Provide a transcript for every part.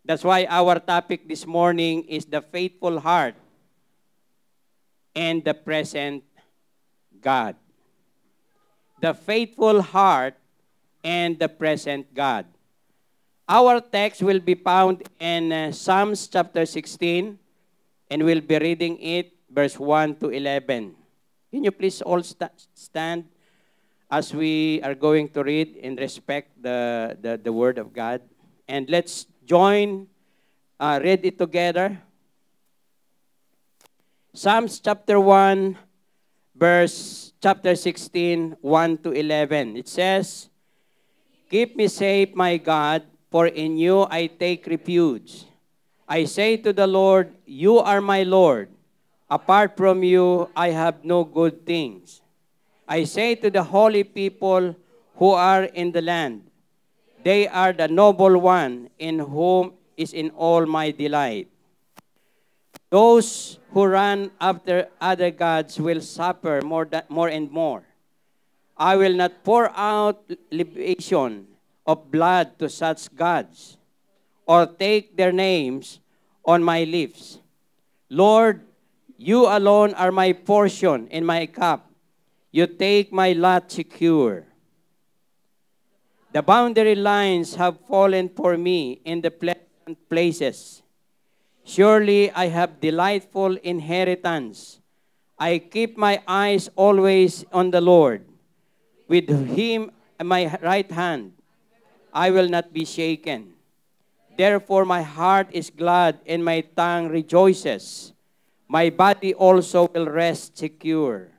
That's why our topic this morning is the faithful heart and the present God. The faithful heart and the present God. Our text will be found in Psalms chapter 16, and we'll be reading it, verse 1 to 11. Can you please all stand as we are going to read and respect the Word of God? And let's join, read it together. Psalms chapter 1, chapter 16, 1 to 11. It says, "Keep me safe, my God, for in you I take refuge. I say to the Lord, you are my Lord. Apart from you, I have no good things. I say to the holy people who are in the land, they are the noble one in whom is in all my delight. Those who run after other gods will suffer more and more. I will not pour out libation of blood to such gods, or take their names on my lips. Lord, you alone are my portion and my cup. You take my lot secure. The boundary lines have fallen for me in the pleasant places. Surely I have delightful inheritance. I keep my eyes always on the Lord. With him at my right hand, I will not be shaken. Therefore my heart is glad and my tongue rejoices. My body also will rest secure.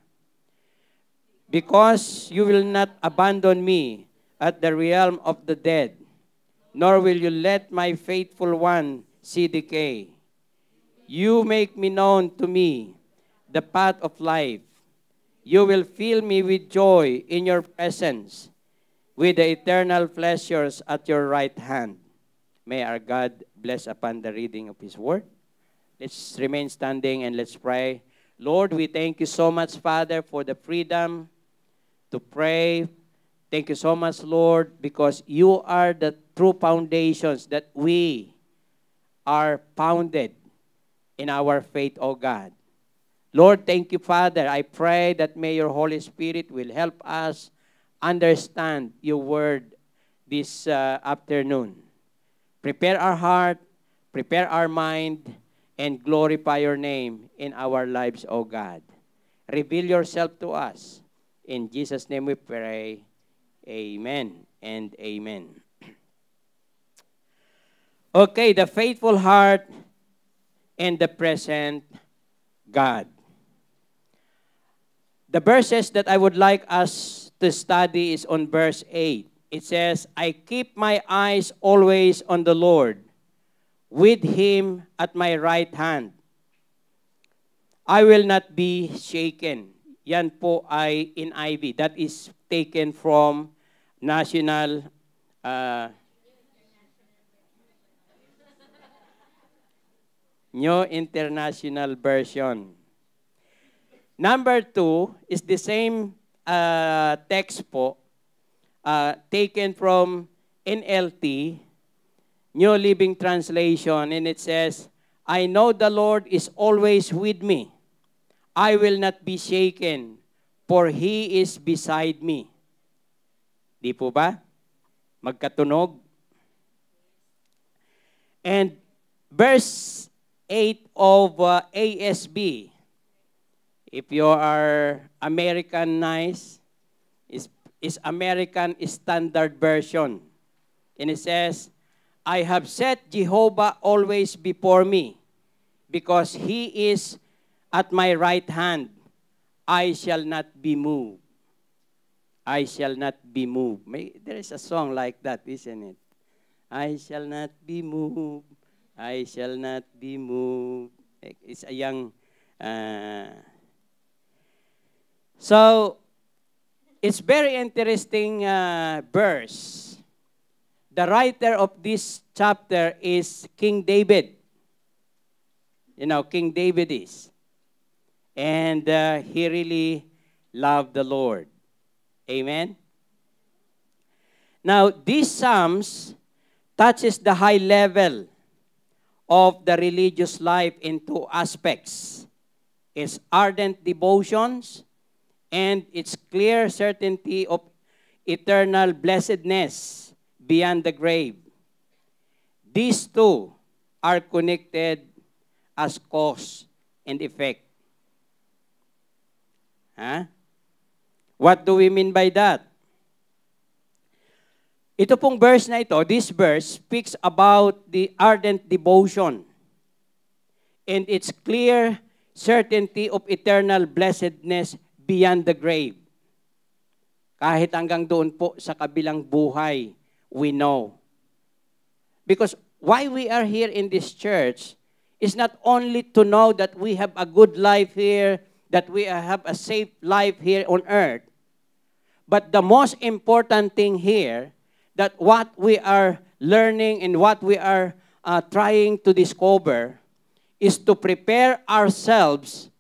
Because you will not abandon me at the realm of the dead, nor will you let my faithful one see decay. You make me known to me the path of life. You will fill me with joy in your presence, with the eternal pleasures at your right hand. May our God bless upon the reading of His word. Let's remain standing and let's pray. Lord, we thank you so much, Father, for the freedom to pray. Thank you so much, Lord, because you are the true foundations that we are founded in our faith, O God. Lord, thank you, Father. I pray that may your Holy Spirit will help us understand your word this afternoon. Prepare our heart, prepare our mind, and glorify your name in our lives, O God. Reveal yourself to us. In Jesus' name we pray. Amen and amen. Okay, the faithful heart and the present God. The verses that I would like us to study is on verse 8. It says, I keep my eyes always on the Lord, with Him at my right hand. I will not be shaken. Yan po ay NIV. That is taken from National New International Version. Number 2 is the same text po, taken from NLT, New Living Translation, and it says, I know the Lord is always with me. I will not be shaken, for He is beside me. Di po ba? Magkatunog. And verse 8 of ASB, if you are Americanized, is American Standard Version. And it says, I have set Jehovah always before me, because He is at my right hand. I shall not be moved. I shall not be moved. There is a song like that, isn't it? I shall not be moved. I shall not be moved. It's a young... So, it's very interesting verse. The writer of this chapter is King David. You know, King David is. And he really loved the Lord. Amen? Now, these Psalms touches the high level of the religious life in two aspects: its ardent devotions and its clear certainty of eternal blessedness beyond the grave. These two are connected as cause and effect. Huh? What do we mean by that? Ito pong verse na ito, this verse speaks about the ardent devotion and its clear certainty of eternal blessedness beyond the grave. Kahit hanggang doon po sa kabilang buhay, we know. Because why we are here in this church is not only to know that we have a good life here, that we have a safe life here on earth, but the most important thing here, that what we are learning and what we are trying to discover is to prepare ourselves,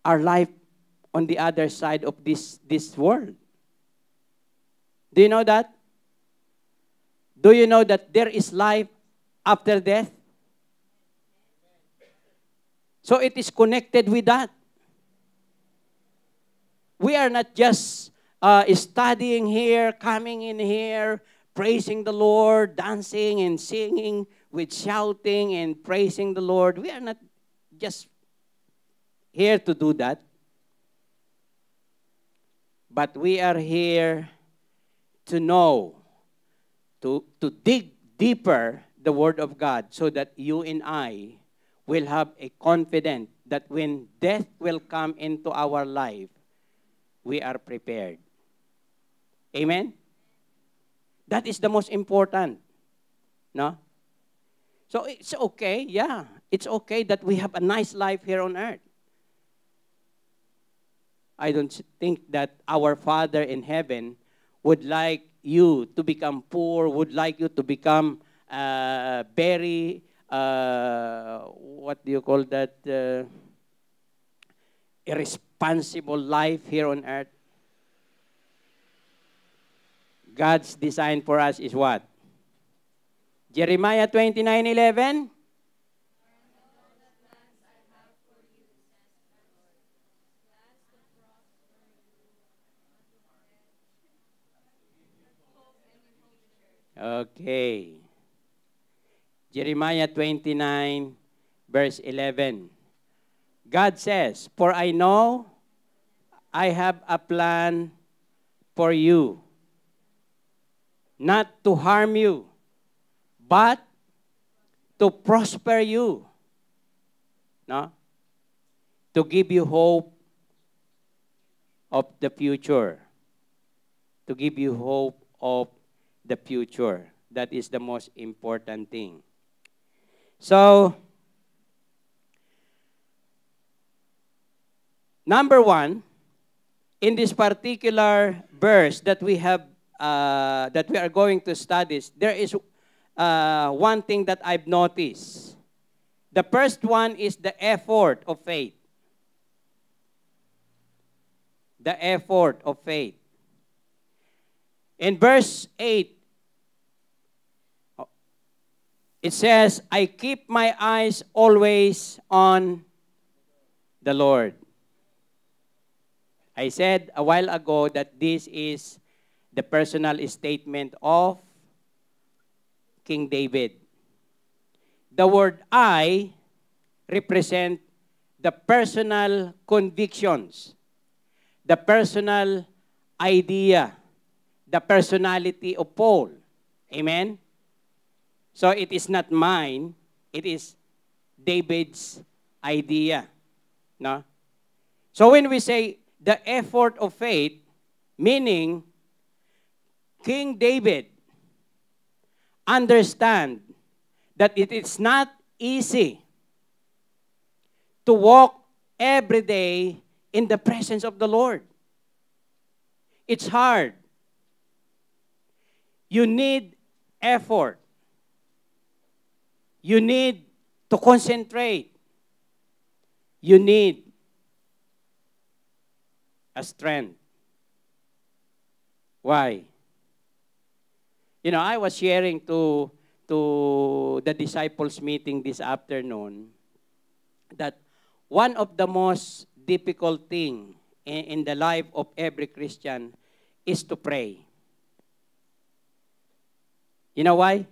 our life on the other side of this world. Do you know that? Do you know that there is life after death? So it is connected with that. We are not just studying here, coming in here, praising the Lord, dancing and singing with shouting and praising the Lord. We are not just here to do that. But we are here to know, to dig deeper the Word of God so that you and I will have a confidence that when death will come into our life, we are prepared. Amen? That is the most important. No? So it's okay, yeah. It's okay that we have a nice life here on earth. I don't think that our Father in heaven would like you to become poor, would like you to become very, what do you call that, irresponsible life here on earth. God's design for us is what? Jeremiah 29:11. Okay. Jeremiah 29, verse 11. God says, "For I know I have a plan for you, not to harm you, but to prosper you." No? To give you hope of the future. To give you hope of the future. That is the most important thing. So, number one, in this particular verse that we have, that we are going to study, there is one thing that I've noticed. The first one is the effort of faith. The effort of faith. In verse 8, it says, "I keep my eyes always on the Lord." I said a while ago that this is the personal statement of King David. The word "I" represent the personal convictions, the personal idea, the personality of Paul. Amen? So it is not mine, it is David's idea. No? So when we say the effort of faith, meaning King David understand that it is not easy to walk every day in the presence of the Lord. It's hard. You need effort. You need to concentrate. You need a strength. Why? You know, I was sharing to to the disciples meeting this afternoon that one of the most difficult thing in the life of every Christian is to pray. You know why?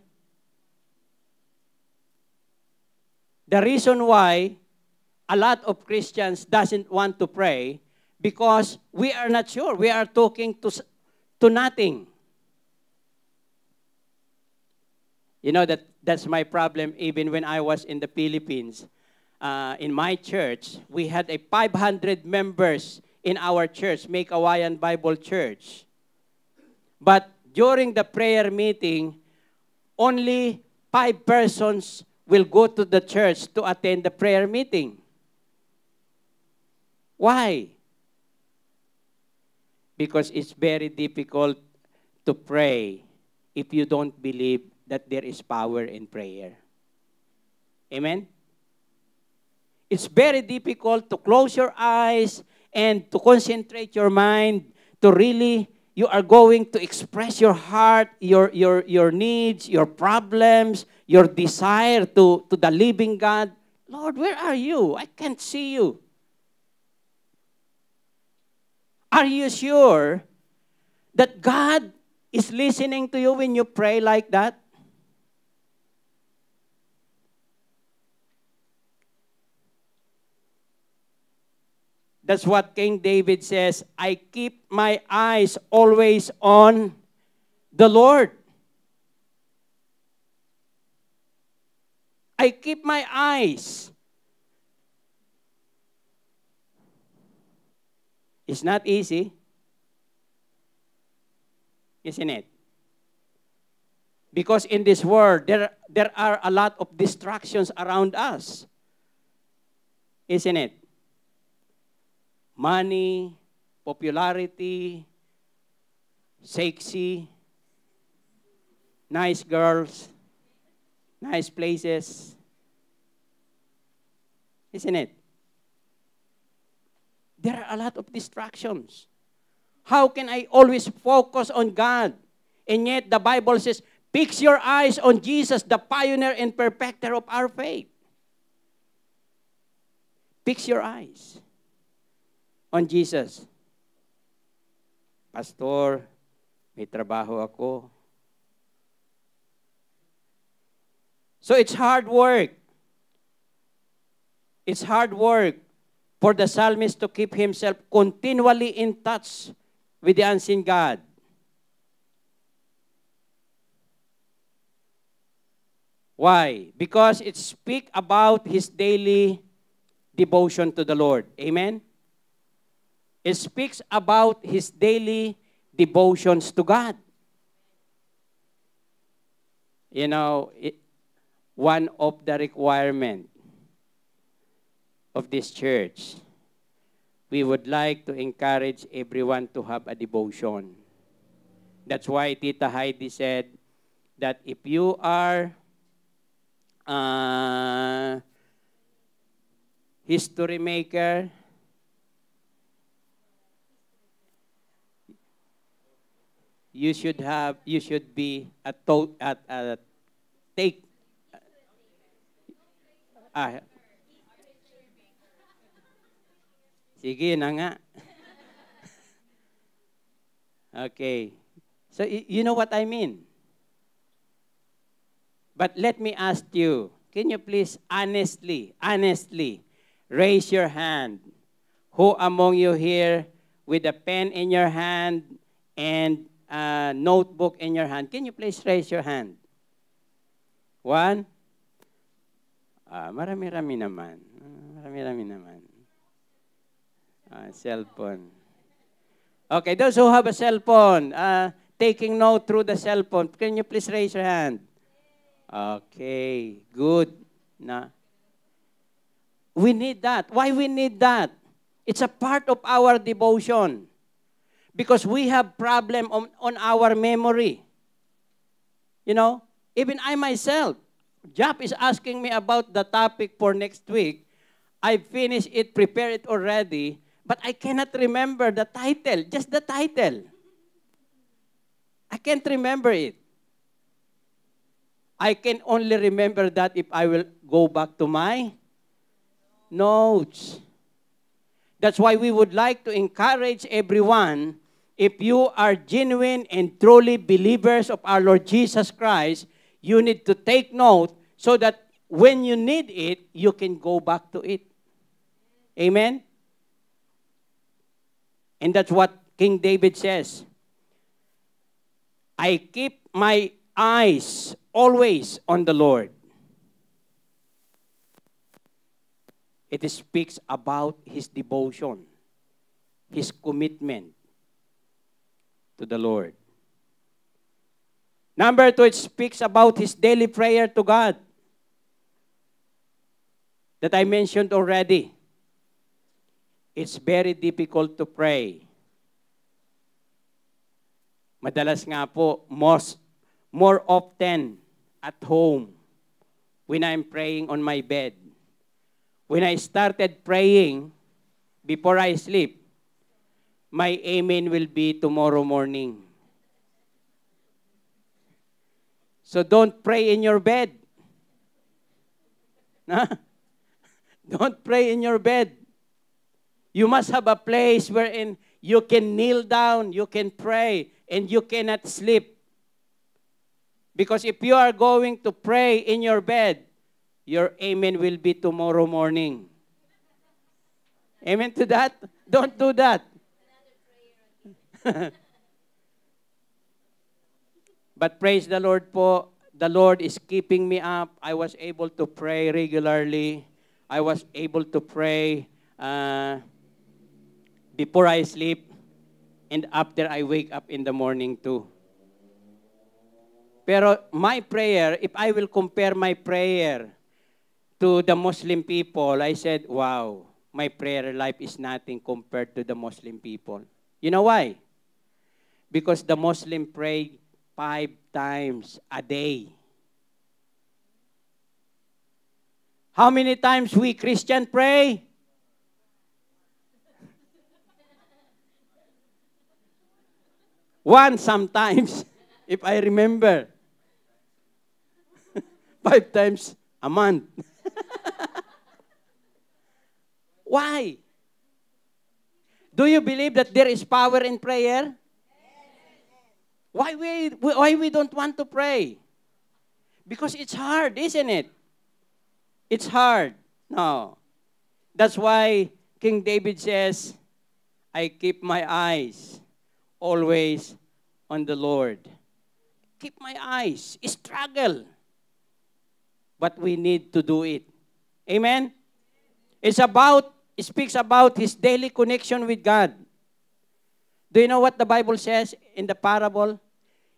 The reason why a lot of Christians doesn't want to pray because we are not sure. We are talking to nothing. You know, that's my problem even when I was in the Philippines. In my church, we had 500 members in our church, Make Hawaiian Bible Church. But during the prayer meeting, only 5 persons will go to the church to attend the prayer meeting. Why? Because it's very difficult to pray if you don't believe that there is power in prayer. Amen? It's very difficult to close your eyes and to concentrate your mind to really, you are going to express your heart, your needs, your problems, your desire to the living God. Lord, where are you? I can't see you. Are you sure that God is listening to you when you pray like that? That's what King David says, I keep my eyes always on the Lord. I keep my eyes. It's not easy, isn't it? Because in this world, there are a lot of distractions around us, isn't it? Money, popularity, sexy, nice girls, nice places, isn't it? There are a lot of distractions. How can I always focus on God? And yet the Bible says, fix your eyes on Jesus, the pioneer and perfecter of our faith. Fix your eyes on Jesus. Pastor, may trabaho ako. So it's hard work. It's hard work for the psalmist to keep himself continually in touch with the unseen God. Why? Because it speaks about his daily devotion to the Lord. Amen? It speaks about his daily devotions to God. You know, one of the requirements of this church, we would like to encourage everyone to have a devotion. That's why Tita Heidi said that if you are history maker, you should be take sige na nga. Okay. So you know what I mean? But let me ask you, can you please honestly raise your hand? Who among you here with a pen in your hand and a notebook in your hand? Can you please raise your hand? One? Marami-rami naman. Marami-rami naman. Cellphone. Okay, those who have a cell phone, taking note through the cell phone, can you please raise your hand? Okay, good. We need that. Why we need that? It's a part of our devotion. Because we have problem on our memory. You know, even I myself, Jap is asking me about the topic for next week. I finished it, prepared it already, but I cannot remember the title, just the title. I can't remember it. I can only remember that if I will go back to my notes. That's why we would like to encourage everyone, if you are genuine and truly believers of our Lord Jesus Christ, you need to take note so that when you need it, you can go back to it. Amen? And that's what King David says. I keep my eyes always on the Lord. It speaks about his devotion, his commitment to the Lord. Number 2, it speaks about his daily prayer to God that I mentioned already. It's very difficult to pray. Madalas nga po, more often at home when I'm praying on my bed. When I started praying before I sleep, my amen will be tomorrow morning. So don't pray in your bed. Don't pray in your bed. You must have a place wherein you can kneel down, you can pray, and you cannot sleep. Because if you are going to pray in your bed, your amen will be tomorrow morning. Amen to that? Don't do that. But praise the Lord po, the Lord is keeping me up. I was able to pray regularly. I was able to pray before I sleep and after I wake up in the morning too. Pero my prayer, if I will compare my prayer to the Muslim people, I said, wow, my prayer life is nothing compared to the Muslim people. You know why? Because the Muslim pray 5 times a day. How many times we Christian pray? One sometimes, if I remember. 5 times a month. Why? Do you believe that there is power in prayer? Why we don't want to pray? Because it's hard, isn't it? It's hard. No. That's why King David says, I keep my eyes always on the Lord. Keep my eyes. Struggle. But we need to do it. Amen? It speaks about his daily connection with God. Do you know what the Bible says in the parable?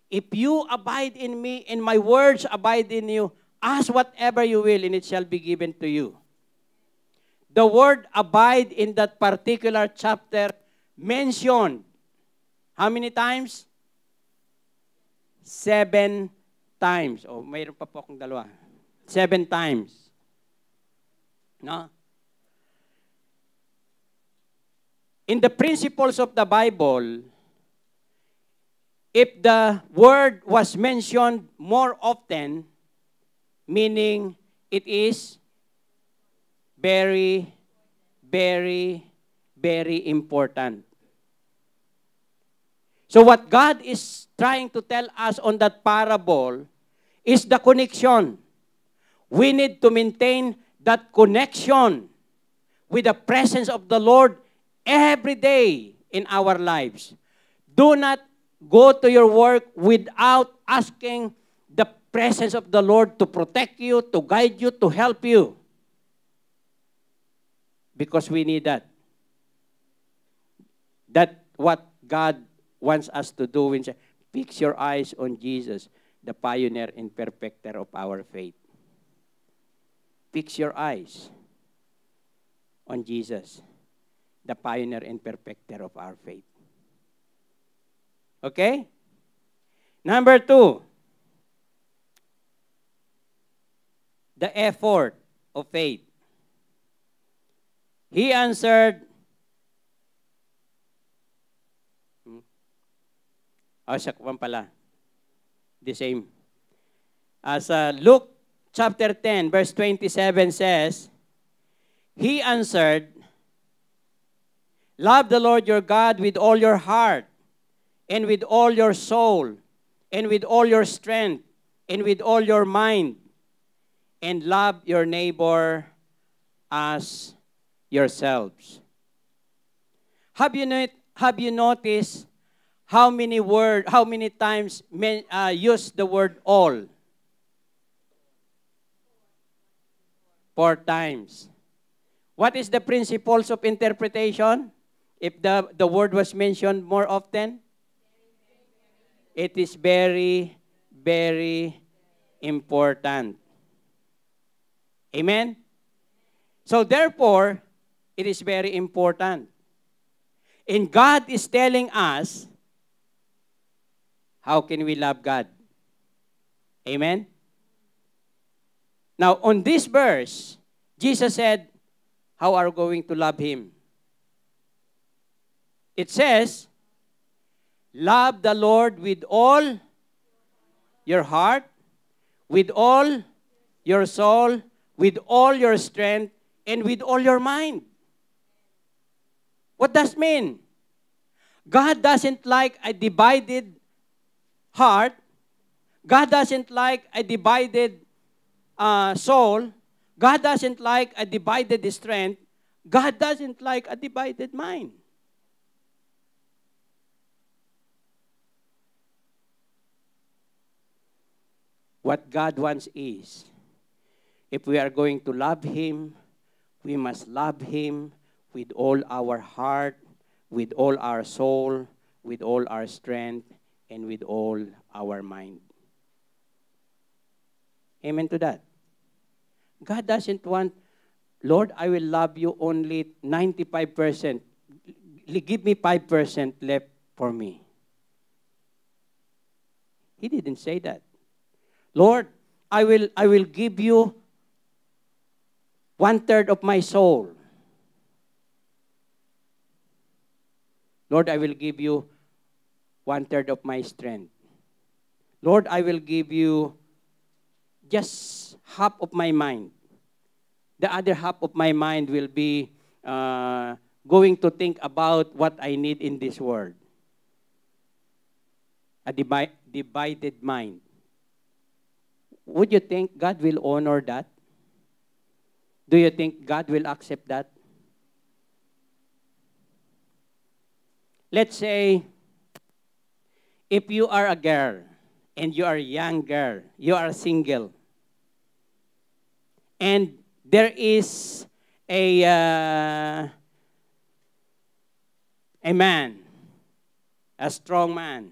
If you abide in me and my words abide in you, ask whatever you will and it shall be given to you. The word abide in that particular chapter mentioned how many times? 7 times. Oh, mayroon pa po akong 2. 7 times. No? In the principles of the Bible, if the word was mentioned more often, meaning it is very, very, very important. So what God is trying to tell us on that parable is the connection. We need to maintain that connection with the presence of the Lord every day in our lives. Do not go to your work without asking the presence of the Lord to protect you, to guide you, to help you. Because we need that. That's what God wants us to do. When fix your eyes on Jesus, the pioneer and perfecter of our faith. Fix your eyes on Jesus, the pioneer and perfecter of our faith. Okay? Number 2, the effort of faith. He answered, siya kuwan pala. The same. As Luke chapter 10, verse 27 says, He answered, Love the Lord your God with all your heart, and with all your soul, and with all your strength, and with all your mind, and love your neighbor as yourselves. Have you noticed how many times use the word all? 4 times. What is the principles of interpretation? If the word was mentioned more often, it is very, very important. Amen? So therefore, it is very important. And God is telling us, how can we love God? Amen? Now, on this verse, Jesus said, how are we going to love Him? It says, love the Lord with all your heart, with all your soul, with all your strength, and with all your mind. What does it mean? God doesn't like a divided heart. God doesn't like a divided soul. God doesn't like a divided strength. God doesn't like a divided mind. What God wants is, if we are going to love Him, we must love Him with all our heart, with all our soul, with all our strength, and with all our mind. Amen to that. God doesn't want, Lord, I will love you only 95%. Give me 5% left for me. He didn't say that. Lord, I will give you 1/3 of my soul. Lord, I will give you 1/3 of my strength. Lord, I will give you just half of my mind. The other half of my mind will be going to think about what I need in this world. A divided mind. Would you think God will honor that? Do you think God will accept that? Let's say, if you are a girl, and you are a young girl, you are single, and there is a man, a strong man,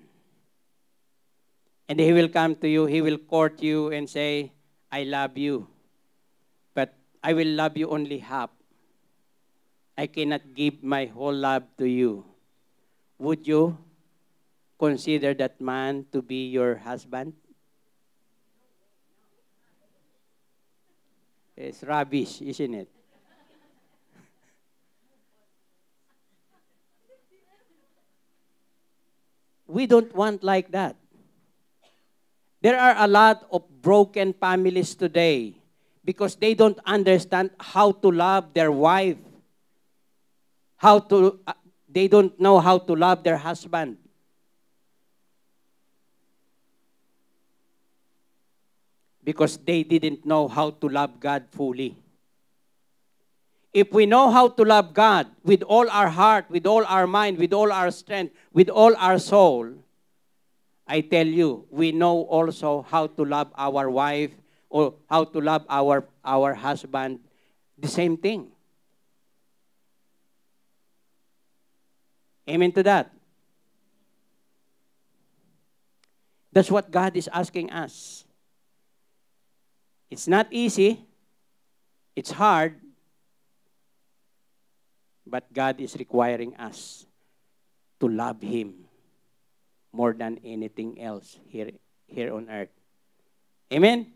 and he will come to you, he will court you and say, I love you, but I will love you only half. I cannot give my whole love to you. Would you consider that man to be your husband? It's rubbish, isn't it? We don't want like that. There are a lot of broken families today because they don't understand how to love their wife. They don't know how to love their husband. Because they didn't know how to love God fully. If we know how to love God with all our heart, with all our mind, with all our strength, with all our soul, I tell you, we know also how to love our wife or how to love our husband. The same thing. Amen to that. That's what God is asking us. It's not easy. It's hard. But God is requiring us to love Him more than anything else here on earth. Amen?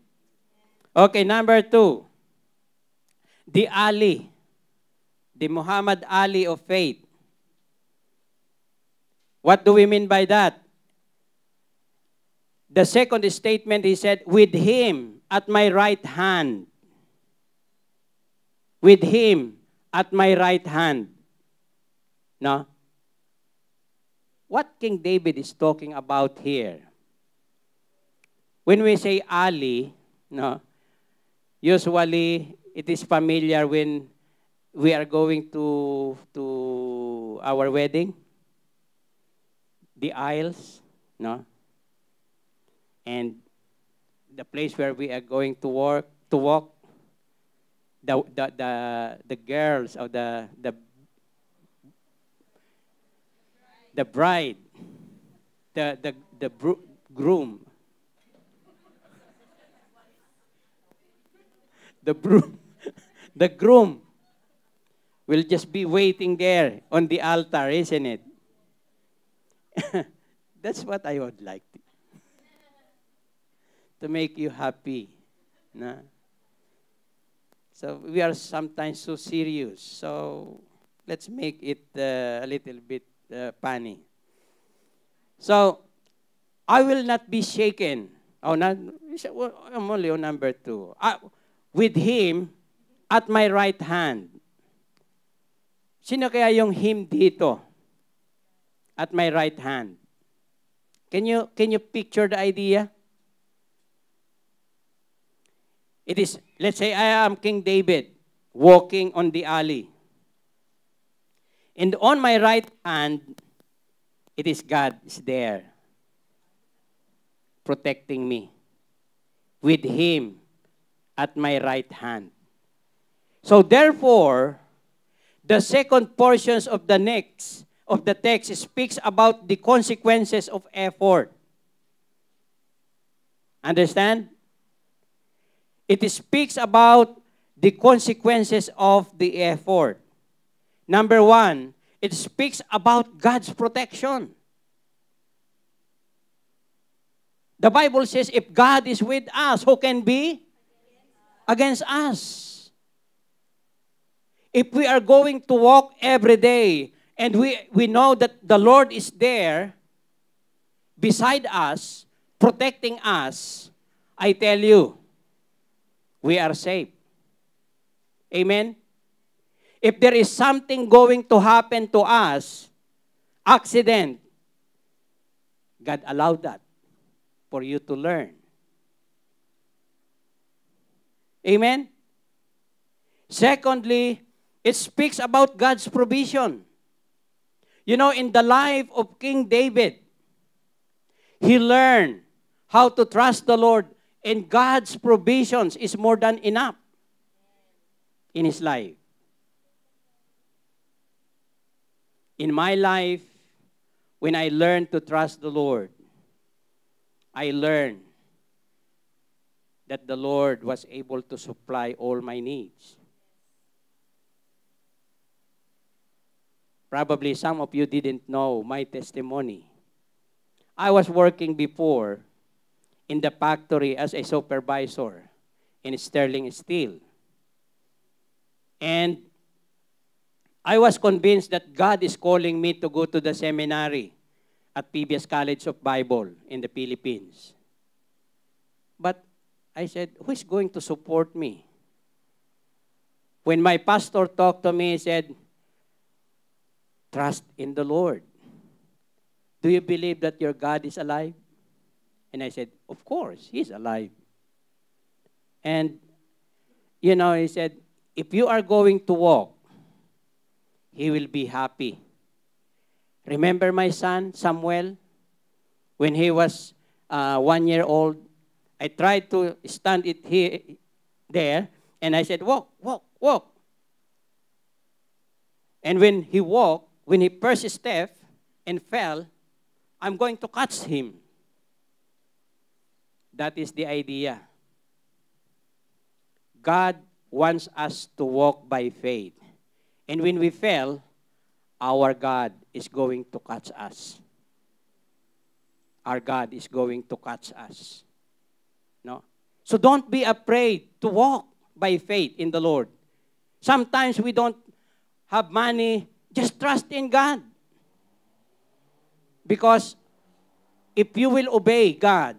Okay, number 2. The Ali. The Muhammad Ali of faith. What do we mean by that? The second statement, he said, with him at my right hand. With him at my right hand. No? What King David is talking about here? When we say Ali, no, usually it is familiar when we are going to our wedding, the aisles, no? And the place where we are going to walk, the girls or the bride, the groom, the groom will just be waiting there on the altar, isn't it? That's what I would like to make you happy. No? So we are sometimes so serious. So let's make it a little bit funny. So I will not be shaken. Oh, not, I'm only on number 2. With him at my right hand. Sino kaya yung him dito? At my right hand. Can you picture the idea? It is, let's say I am King David walking on the alley. And on my right hand, it is God is there protecting me with him at my right hand. So therefore, the second portions of the text speaks about the consequences of effort. Understand? It speaks about the consequences of the effort. Number 1, it speaks about God's protection. The Bible says, if God is with us, who can be against us? If we are going to walk every day, and we know that the Lord is there, beside us, protecting us, I tell you, we are safe. Amen? If there is something going to happen to us, accident, God allowed that for you to learn. Amen? Secondly, it speaks about God's provision. You know, in the life of King David, he learned how to trust the Lord, and God's provisions is more than enough in his life. In my life, when I learned to trust the Lord, I learned that the Lord was able to supply all my needs. Probably some of you didn't know my testimony. I was working before in the factory as a supervisor in Sterling Steel. And I was convinced that God is calling me to go to the seminary at PBS College of Bible in the Philippines. But I said, who is going to support me? When my pastor talked to me, he said, trust in the Lord. Do you believe that your God is alive? And I said, of course, he's alive. And, you know, he said, if you are going to walk, he will be happy. Remember my son, Samuel? When he was 1 year old, I tried to stand it here, there, and I said, walk, walk, walk. And when he walked, when he first stepped and fell, I'm going to catch him. That is the idea. God wants us to walk by faith. And when we fail, our God is going to catch us. Our God is going to catch us. No? So don't be afraid to walk by faith in the Lord. Sometimes we don't have money, just trust in God. Because if you will obey God,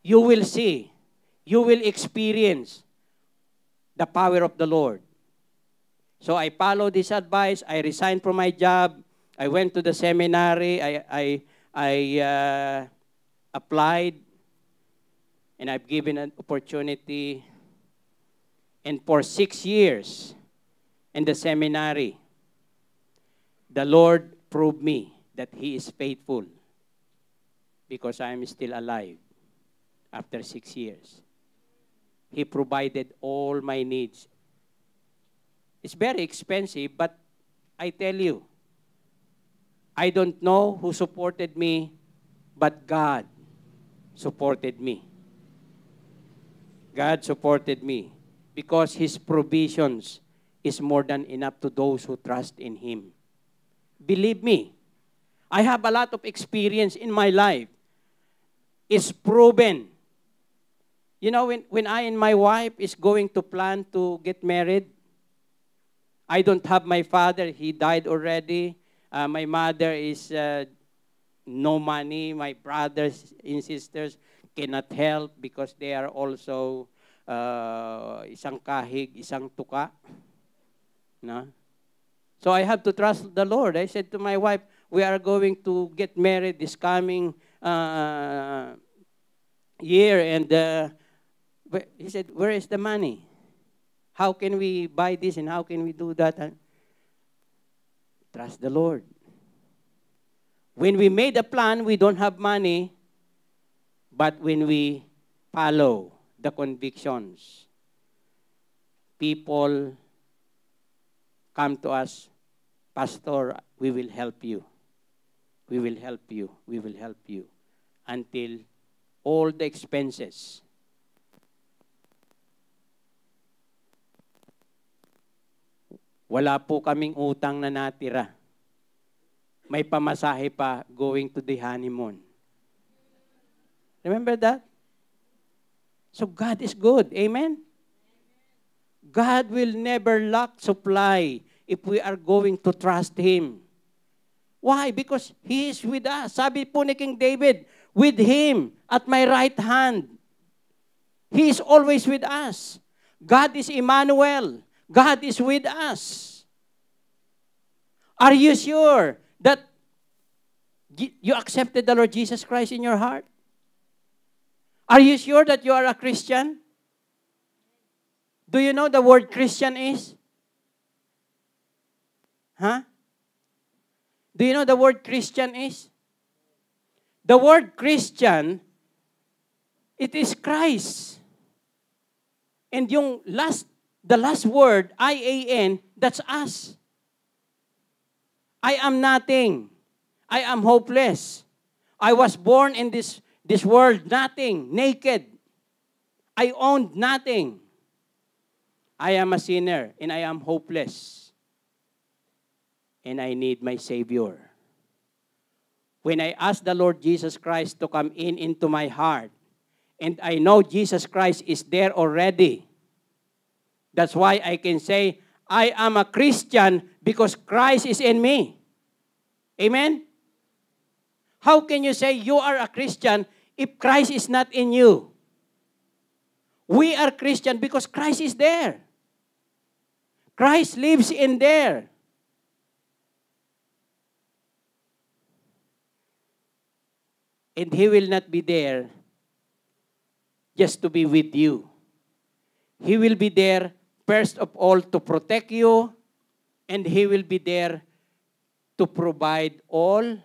you will see, you will experience the power of the Lord. So I followed this advice. I resigned from my job. I went to the seminary. I applied, and I've given an opportunity. And for 6 years in the seminary, the Lord proved me that He is faithful because I am still alive after 6 years. He provided all my needs. It's very expensive, but I tell you, I don't know who supported me, but God supported me. God supported me because His provisions is more than enough to those who trust in Him. Believe me, I have a lot of experience in my life. It's proven. You know, when I and my wife is going to plan to get married, I don't have my father. He died already. My mother is no money. My brothers and sisters cannot help because they are also isang kahig, isang tuka. No? So I have to trust the Lord. I said to my wife, we are going to get married this coming year. And he said, where is the money? How can we buy this and how can we do that? Trust the Lord. When we made a plan, we don't have money. But when we follow the convictions, people come to us, Pastor, we will help you. We will help you. We will help you. Until all the expenses. Wala po kaming utang na natira. May pamasahe pa going to the honeymoon. Remember that? So God is good. Amen? God will never lack supply if we are going to trust Him. Why? Because He is with us. Sabi po ni King David, with Him at my right hand. He is always with us. God is Emmanuel. God is with us. Are you sure that you accepted the Lord Jesus Christ in your heart? Are you sure that you are a Christian? Do you know the word Christian is? Huh? Do you know the word Christian is? The word Christian, it is Christ. And the last word, I-A-N, that's us. I am nothing. I am hopeless. I was born in this world, nothing, naked. I owned nothing. I am a sinner and I am hopeless. And I need my Savior. When I ask the Lord Jesus Christ to come into my heart, and I know Jesus Christ is there already, that's why I can say, I am a Christian because Christ is in me. Amen? How can you say you are a Christian if Christ is not in you? We are Christian because Christ is there. Christ lives in there. And He will not be there just to be with you. He will be there, first of all, to protect you, and He will be there to provide all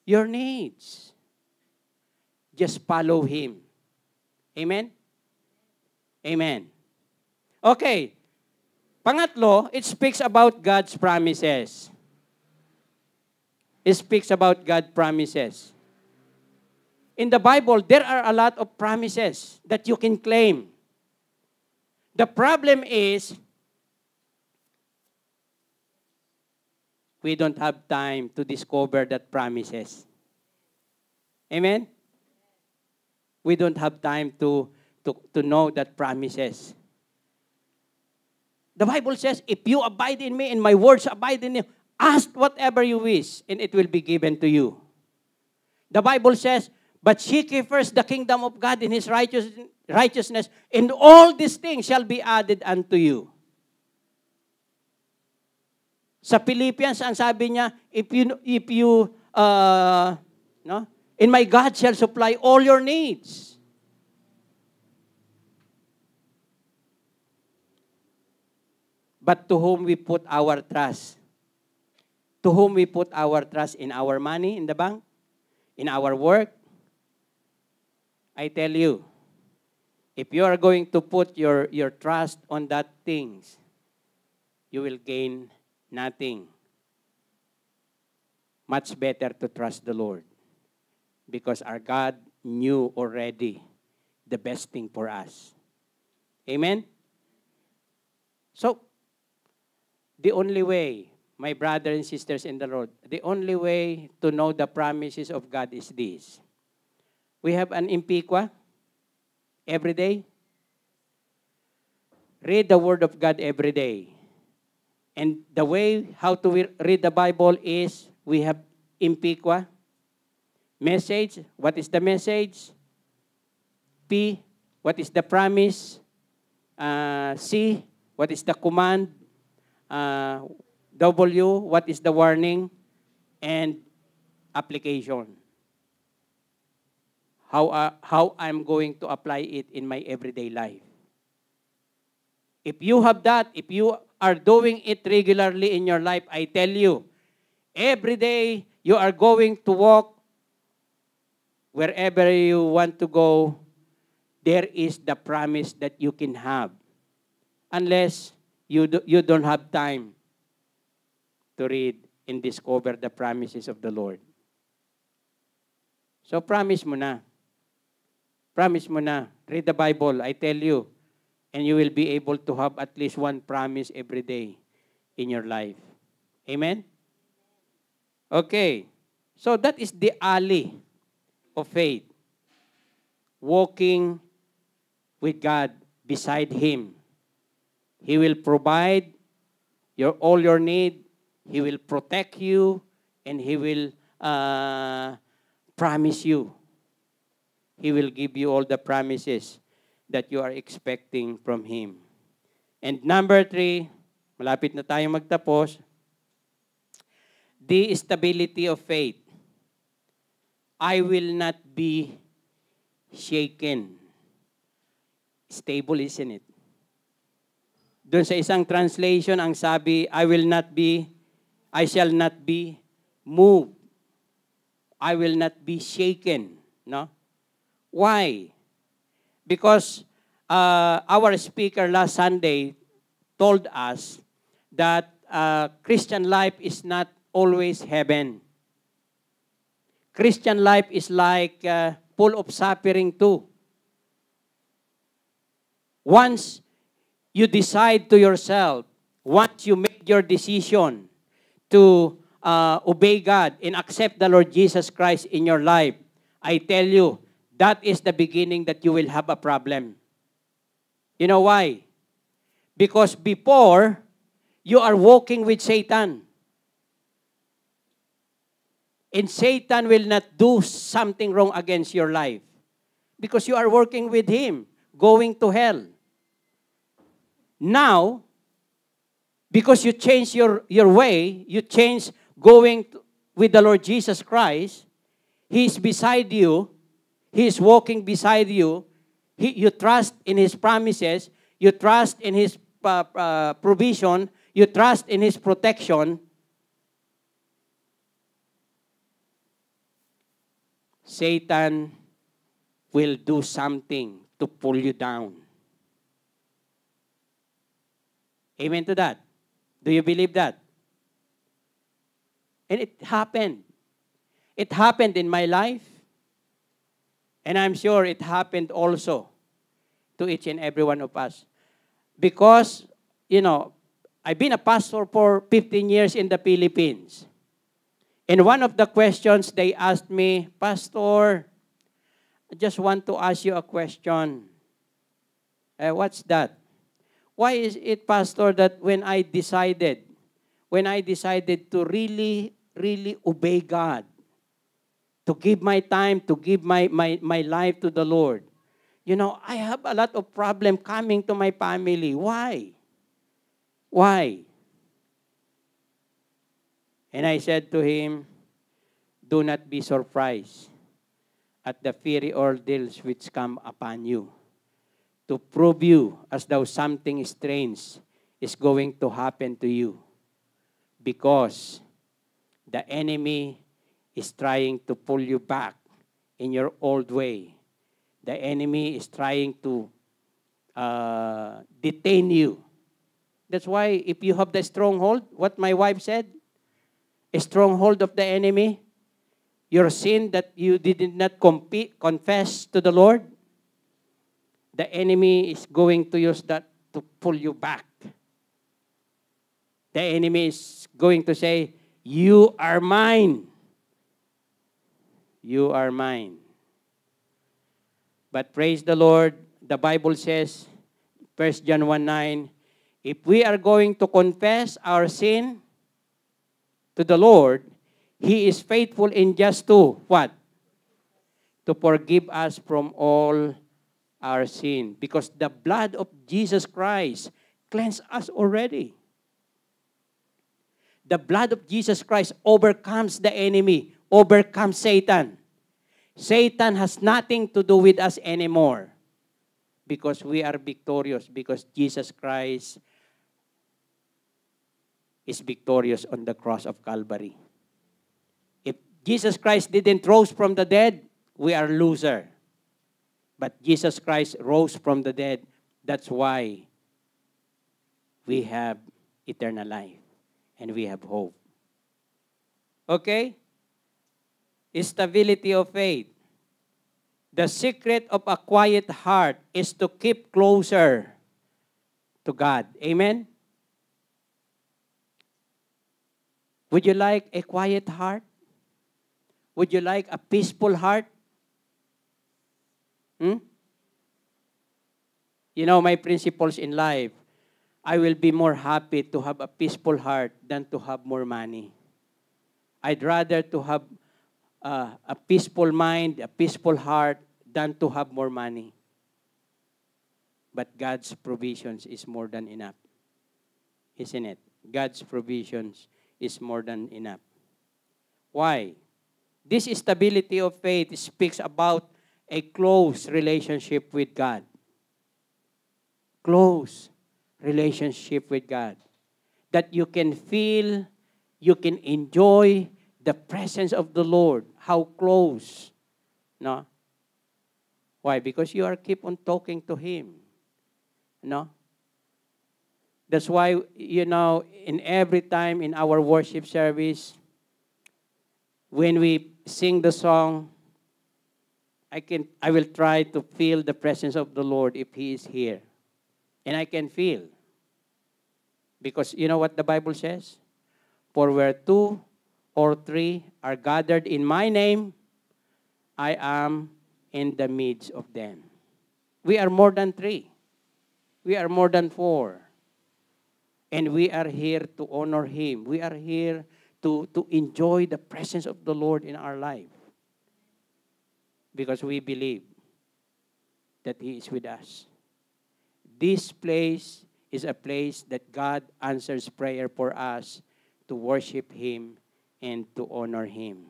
your needs. Just follow Him. Amen? Amen. Okay. Pangatlo, it speaks about God's promises. It speaks about God's promises. In the Bible, there are a lot of promises that you can claim. The problem is, we don't have time to discover that promises. Amen? We don't have time to know that promises. The Bible says, if you abide in me and my words abide in you, ask whatever you wish and it will be given to you. The Bible says, But seek ye first the kingdom of God and His righteousness, and all these things shall be added unto you. Sa Philippians, ang sabi niya, no? And my God shall supply all your needs. But to whom we put our trust? To whom we put our trust? In our money in the bank? In our work? I tell you, if you are going to put your trust on that things, you will gain nothing. Much better to trust the Lord, because our God knew already the best thing for us. Amen? So, the only way, my brothers and sisters in the Lord, the only way to know the promises of God is this. We have an Impiqua every day. Read the Word of God every day. And the way how to read the Bible is we have Impiqua. Message, what is the message? P, what is the promise? C, what is the command? W, what is the warning? And application. How I'm going to apply it in my everyday life. If you have that, if you are doing it regularly in your life, I tell you, every day you are going to walk wherever you want to go, there is the promise that you can have. Unless you don't have time to read and discover the promises of the Lord. So promise mo na. Promise mo na. Read the Bible, I tell you. And you will be able to have at least one promise every day in your life. Amen? Okay. So that is the alley of faith. Walking with God beside Him. He will provide all your need. He will protect you. And He will promise you. He will give you all the promises that you are expecting from Him. And number 3, malapit na tayo magtapos, the stability of faith. I will not be shaken. Stable, isn't it? Doon sa isang translation, ang sabi, I shall not be moved. I will not be shaken. No? Why? Because our speaker last Sunday told us that Christian life is not always heaven. Christian life is like full of suffering too. Once you decide to yourself, once you make your decision to obey God and accept the Lord Jesus Christ in your life, I tell you, that is the beginning that you will have a problem. You know why? Because before, you are walking with Satan. And Satan will not do something wrong against your life. Because you are working with him, going to hell. Now, because you change your way, you change going with the Lord Jesus Christ, He is beside you, He is walking beside you. You trust in His promises. You trust in His provision. You trust in His protection. Satan will do something to pull you down. Amen to that? Do you believe that? And it happened. It happened in my life. And I'm sure it happened also to each and every one of us. Because, I've been a pastor for 15 years in the Philippines. And one of the questions they asked me, Pastor, I just want to ask you a question. What's that? Why is it, Pastor, that when I decided to really, really obey God, to give my time, to give my life to the Lord. You know, I have a lot of problem coming to my family. Why? Why? And I said to him, do not be surprised at the fiery ordeals which come upon you, to prove you as though something strange is going to happen to you, because the enemy is trying to pull you back in your old way. The enemy is trying to detain you. That's why if you have the stronghold, what my wife said, a stronghold of the enemy, your sin that you did not confess to the Lord, the enemy is going to use that to pull you back. The enemy is going to say, you are mine. You are mine. But praise the Lord, the Bible says, 1 John 1:9, if we are going to confess our sin to the Lord, He is faithful and just to, what? To forgive us from all our sin. Because the blood of Jesus Christ cleansed us already. The blood of Jesus Christ overcomes the enemy, overcomes Satan. Satan has nothing to do with us anymore because we are victorious, because Jesus Christ is victorious on the cross of Calvary. If Jesus Christ didn't rise from the dead, we are loser. But Jesus Christ rose from the dead. That's why we have eternal life and we have hope. Okay? Stability of faith. The secret of a quiet heart is to keep closer to God. Amen? Would you like a quiet heart? Would you like a peaceful heart? You know, my principles in life, I will be more happy to have a peaceful heart than to have more money. I'd rather to have a peaceful mind, a peaceful heart, than to have more money. But God's provisions is more than enough. Isn't it? God's provisions is more than enough. Why? This stability of faith speaks about a close relationship with God. Close relationship with God. That you can feel, you can enjoy the presence of the Lord. How close. No? Why? Because you are keep on talking to Him. No? That's why, you know, in every time in our worship service, when we sing the song, I will try to feel the presence of the Lord if He is here. And I can feel. Because you know what the Bible says? For where 2 or 3 are gathered in my name, I am in the midst of them. We are more than 3. We are more than 4. And we are here to honor Him. We are here to enjoy the presence of the Lord in our life. Because we believe that He is with us. This place is a place that God answers prayer for us to worship Him and to honor Him.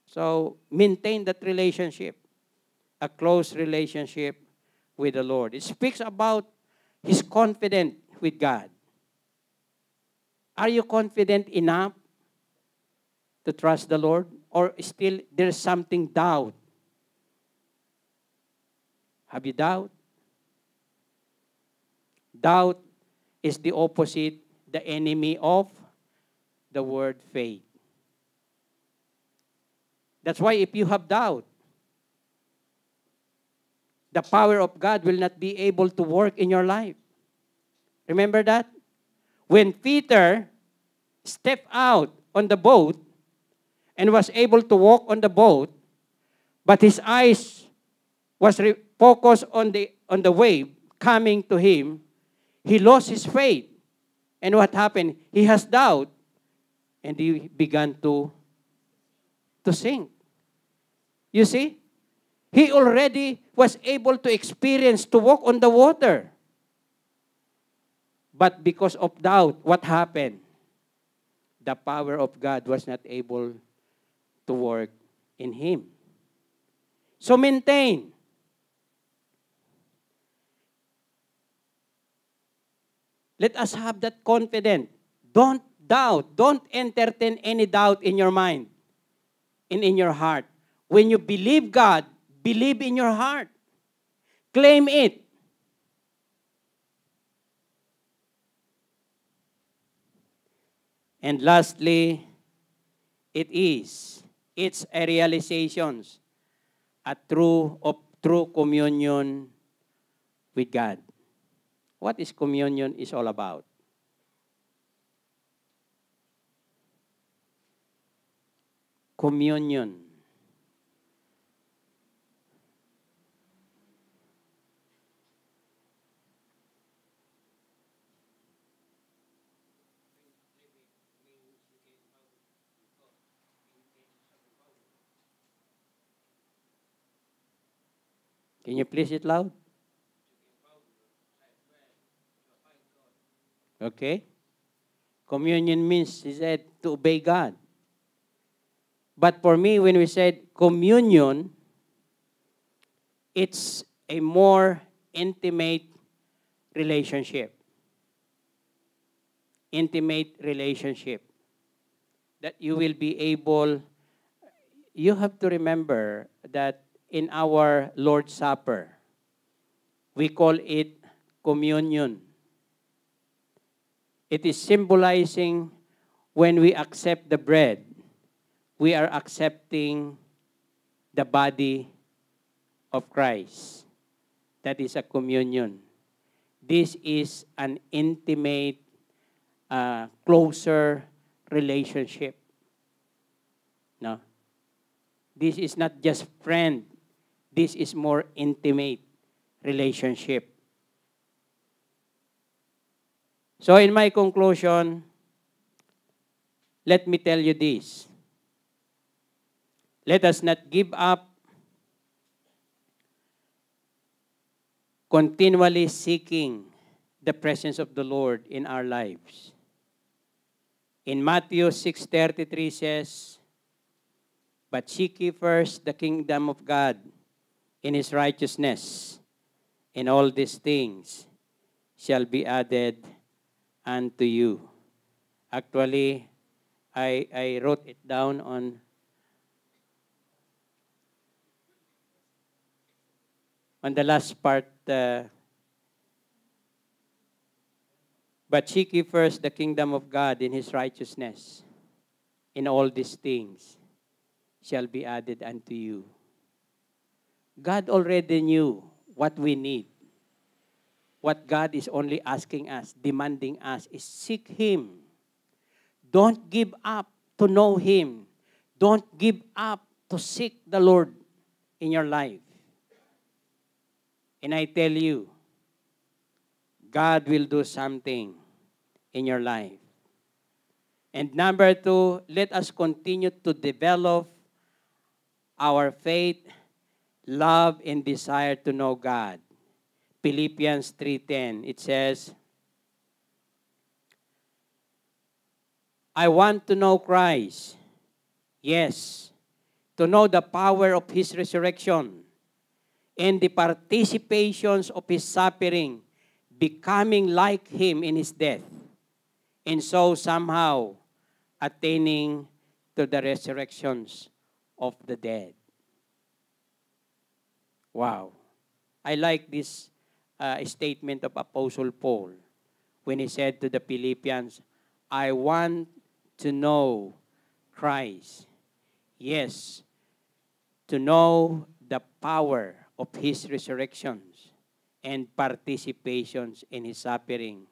So, maintain that relationship, a close relationship with the Lord. It speaks about His confidence with God. Are you confident enough to trust the Lord? Or still there's something doubt? Have you doubt? Doubt is the opposite, the enemy of the word faith. That's why if you have doubt, the power of God will not be able to work in your life. Remember that? When Peter stepped out on the boat and was able to walk on the boat, but his eyes was focused on the wave coming to him, he lost his faith. And what happened? He has doubt. And he began to sink. You see? He already was able to experience to walk on the water. But because of doubt, what happened? The power of God was not able to work in him. So maintain. Let us have that confidence. Don't doubt. Don't entertain any doubt in your mind and in your heart. When you believe God, believe in your heart. Claim it. And lastly, it's a realization, a true communion with God. What is communion is all about? Communion. Can you please it loud? Okay. Communion means, he said, to obey God. But for me, when we said communion, it's a more intimate relationship. Intimate relationship. That you will be able, you have to remember that in our Lord's Supper, we call it communion. It is symbolizing when we accept the bread, we are accepting the body of Christ. That is a communion. This is an intimate, closer relationship. No? This is not just friend. This is more intimate relationship. So in my conclusion, let me tell you this. Let us not give up continually seeking the presence of the Lord in our lives. In Matthew 6:33 says, "But seek ye first the kingdom of God in His righteousness, and all these things shall be added unto you." Actually, I wrote it down on the last part. But seek ye first the kingdom of God in His righteousness, and all these things shall be added unto you. God already knew what we need. What God is only asking us, demanding us, is seek Him. Don't give up to know Him. Don't give up to seek the Lord in your life. And I tell you, God will do something in your life. And number 2, let us continue to develop our faith, love, and desire to know God. Philippians 3:10, it says, I want to know Christ. Yes, to know the power of His resurrection and the participations of His suffering, becoming like Him in His death, and so somehow attaining to the resurrections of the dead. Wow. I like this statement of Apostle Paul when he said to the Philippians, I want to know Christ. Yes, to know the power of His resurrections and participations in His suffering,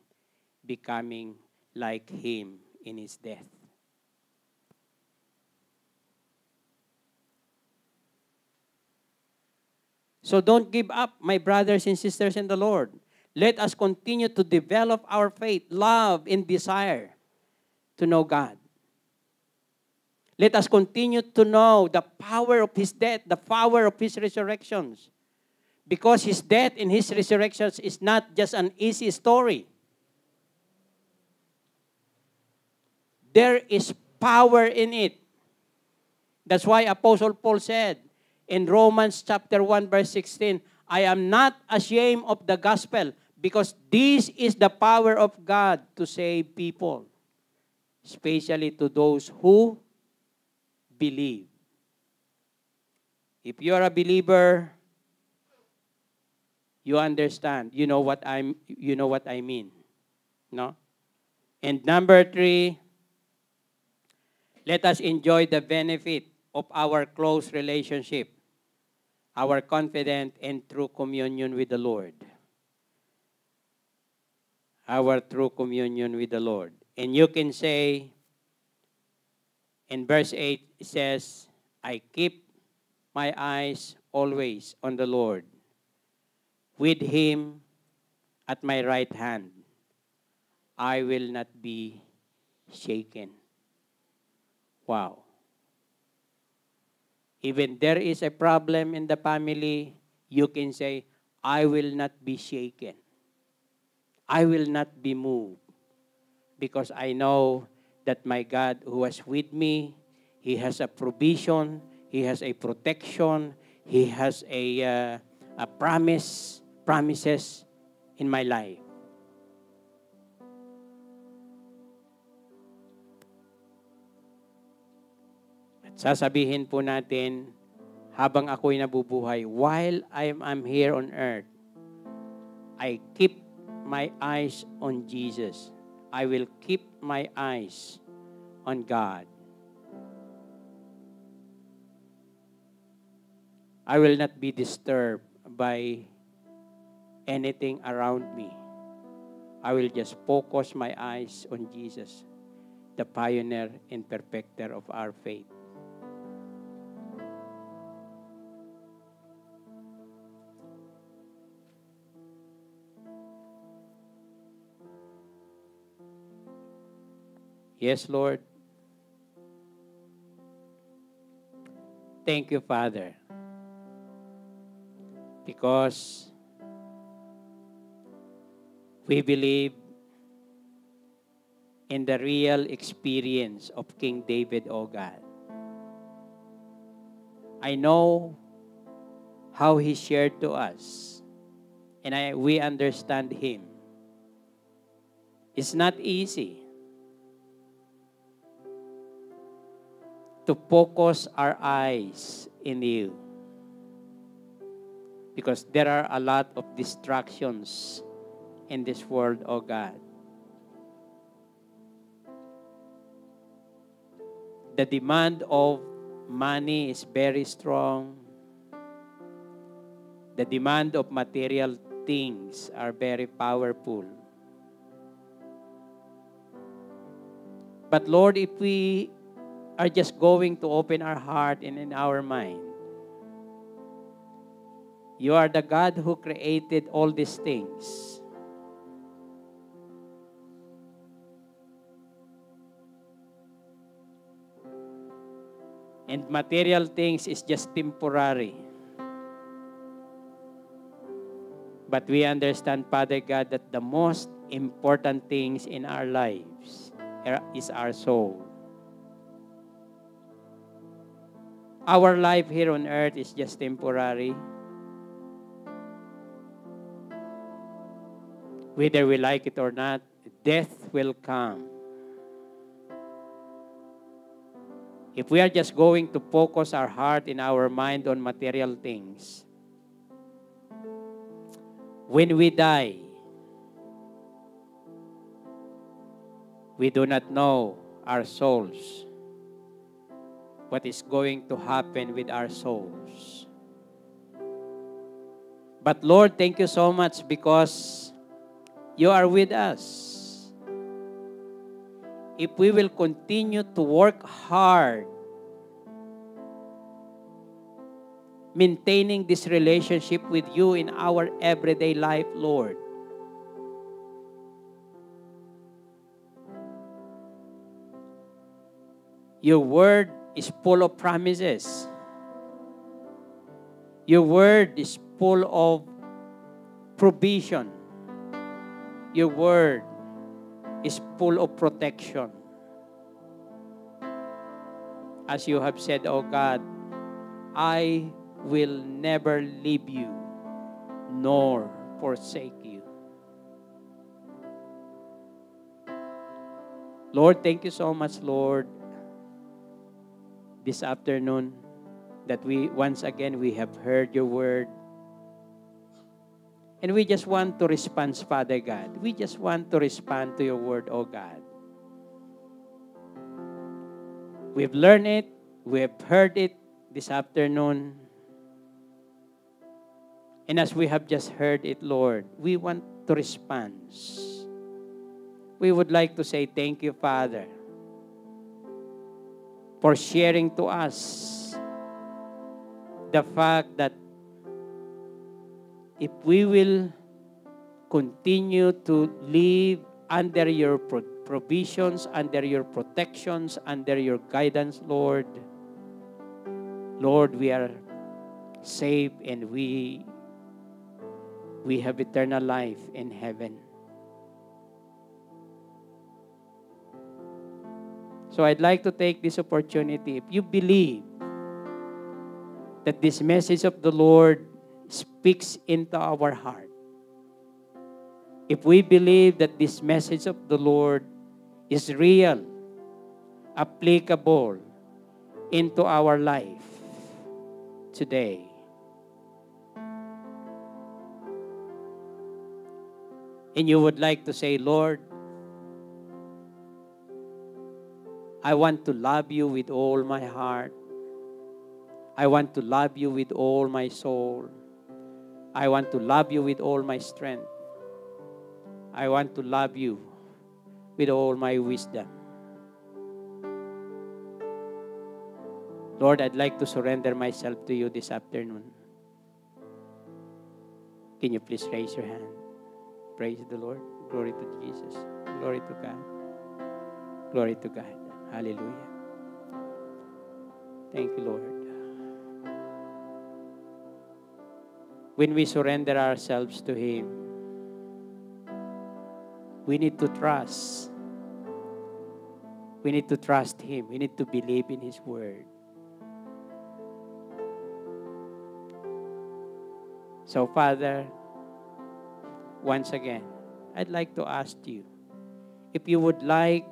becoming like Him in His death. So don't give up, my brothers and sisters in the Lord. Let us continue to develop our faith, love, and desire to know God. Let us continue to know the power of His death, the power of His resurrections. Because His death and His resurrections is not just an easy story. There is power in it. That's why Apostle Paul said in Romans chapter 1 verse 16, I am not ashamed of the gospel because this is the power of God to save people, especially to those who believe. If you are a believer, you understand. You know what I mean. No? And number 3, let us enjoy the benefit of our close relationship, our confident and true communion with the Lord. Our true communion with the Lord. And you can say, in verse 8, it says, I keep my eyes always on the Lord, with Him at my right hand. I will not be shaken. Wow. Even there is a problem in the family, you can say, I will not be shaken. I will not be moved. Because I know that my God who was with me, He has a provision, He has a protection, He has a promises in my life. At sasabihin po natin, habang ako'y nabubuhay, while I'm here on earth, I keep my eyes on Jesus. I will keep my eyes on God. I will not be disturbed by anything around me. I will just focus my eyes on Jesus, the pioneer and perfecter of our faith. Yes, Lord. Thank you, Father. Because we believe in the real experience of King David, O God. I know how he shared to us, and we understand him. It's not easy to focus our eyes in you, because there are a lot of distractions in this world, oh God. The demand of money is very strong. The demand of material things are very powerful. But Lord, if we are just going to open our heart and in our mind, you are the God who created all these things. And material things is just temporary. But we understand, Father God, that the most important things in our lives is our soul. Our life here on earth is just temporary. Whether we like it or not, death will come. If we are just going to focus our heart and our mind on material things, when we die, we do not know our souls, what is going to happen with our souls. But Lord, thank you so much because you are with us. If we will continue to work hard, maintaining this relationship with you in our everyday life, Lord, your word is full of promises. Your word is full of provision. Your word is full of protection. As you have said, O God, I will never leave you nor forsake you. Lord, thank you so much, Lord, this afternoon that we once again we have heard your word. And we just want to respond, Father God. We just want to respond to your word, oh God. We've learned it. We have heard it this afternoon. And as we have just heard it, Lord, we want to respond. We would like to say thank you, Father, for sharing to us the fact that if we will continue to live under your provisions, under your protections, under your guidance, Lord, we are safe and we have eternal life in heaven. So I'd like to take this opportunity. If you believe that this message of the Lord speaks into our heart, if we believe that this message of the Lord is real, applicable into our life today, and you would like to say, Lord, I want to love you with all my heart. I want to love you with all my soul. I want to love you with all my strength. I want to love you with all my wisdom. Lord, I'd like to surrender myself to you this afternoon. Can you please raise your hand? Praise the Lord. Glory to Jesus. Glory to God. Glory to God. Hallelujah. Thank you, Lord. When we surrender ourselves to Him, we need to trust. We need to trust Him. We need to believe in His Word. So, Father, once again, I'd like to ask you, if you would like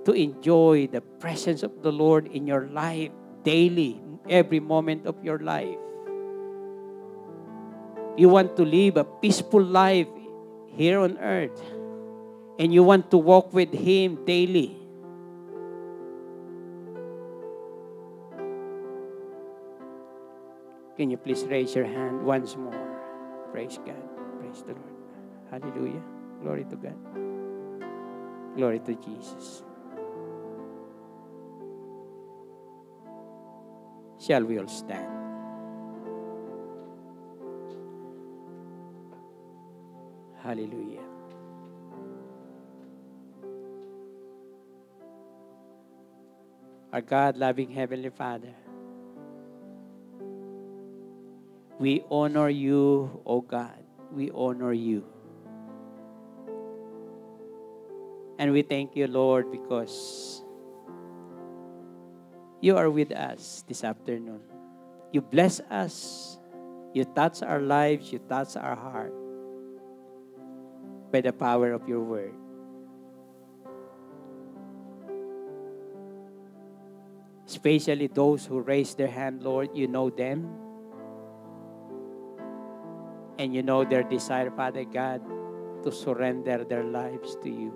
to enjoy the presence of the Lord in your life daily, every moment of your life. You want to live a peaceful life here on earth, and you want to walk with Him daily. Can you please raise your hand once more? Praise God. Praise the Lord. Hallelujah. Glory to God. Glory to Jesus. Shall we all stand? Hallelujah. Our God, loving Heavenly Father, we honor you, O God. We honor you. And we thank you, Lord, because you are with us this afternoon. You bless us. You touch our lives. You touch our heart by the power of your word. Especially those who raise their hand, Lord, you know them. And you know their desire, Father God, to surrender their lives to you.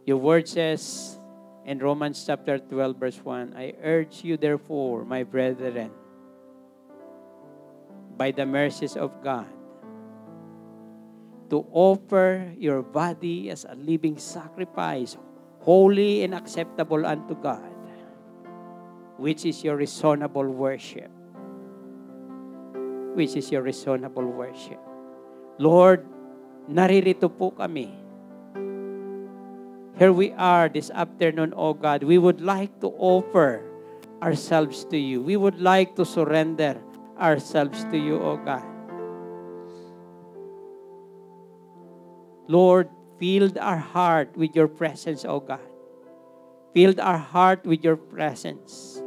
Your word says in Romans chapter 12, verse 1, I urge you therefore, my brethren, by the mercies of God, to offer your body as a living sacrifice, holy and acceptable unto God, which is your reasonable worship. Which is your reasonable worship. Lord, naririto po kami Here we are this afternoon, O God. We would like to offer ourselves to you. We would like to surrender ourselves to you, O God. Lord, fill our heart with your presence, O God. Fill our heart with your presence.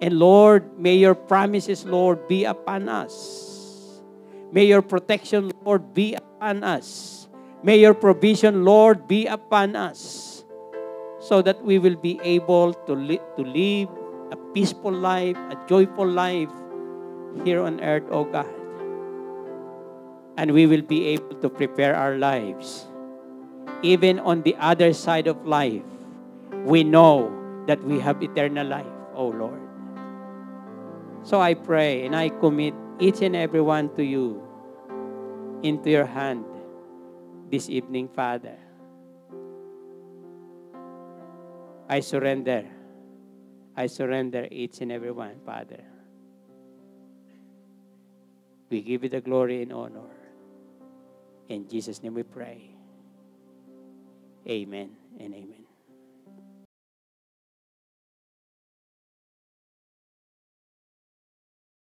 And Lord, may your promises, Lord, be upon us. May your protection, Lord, be upon us. May your provision, Lord, be upon us. So that we will be able to live a peaceful life, a joyful life here on earth, O God. And we will be able to prepare our lives. Even on the other side of life, we know that we have eternal life, O Lord. So I pray and I commit each and every one to you into your hand this evening, Father. I surrender. I surrender each and every one, Father. We give you the glory and honor. In Jesus' name we pray. Amen and amen.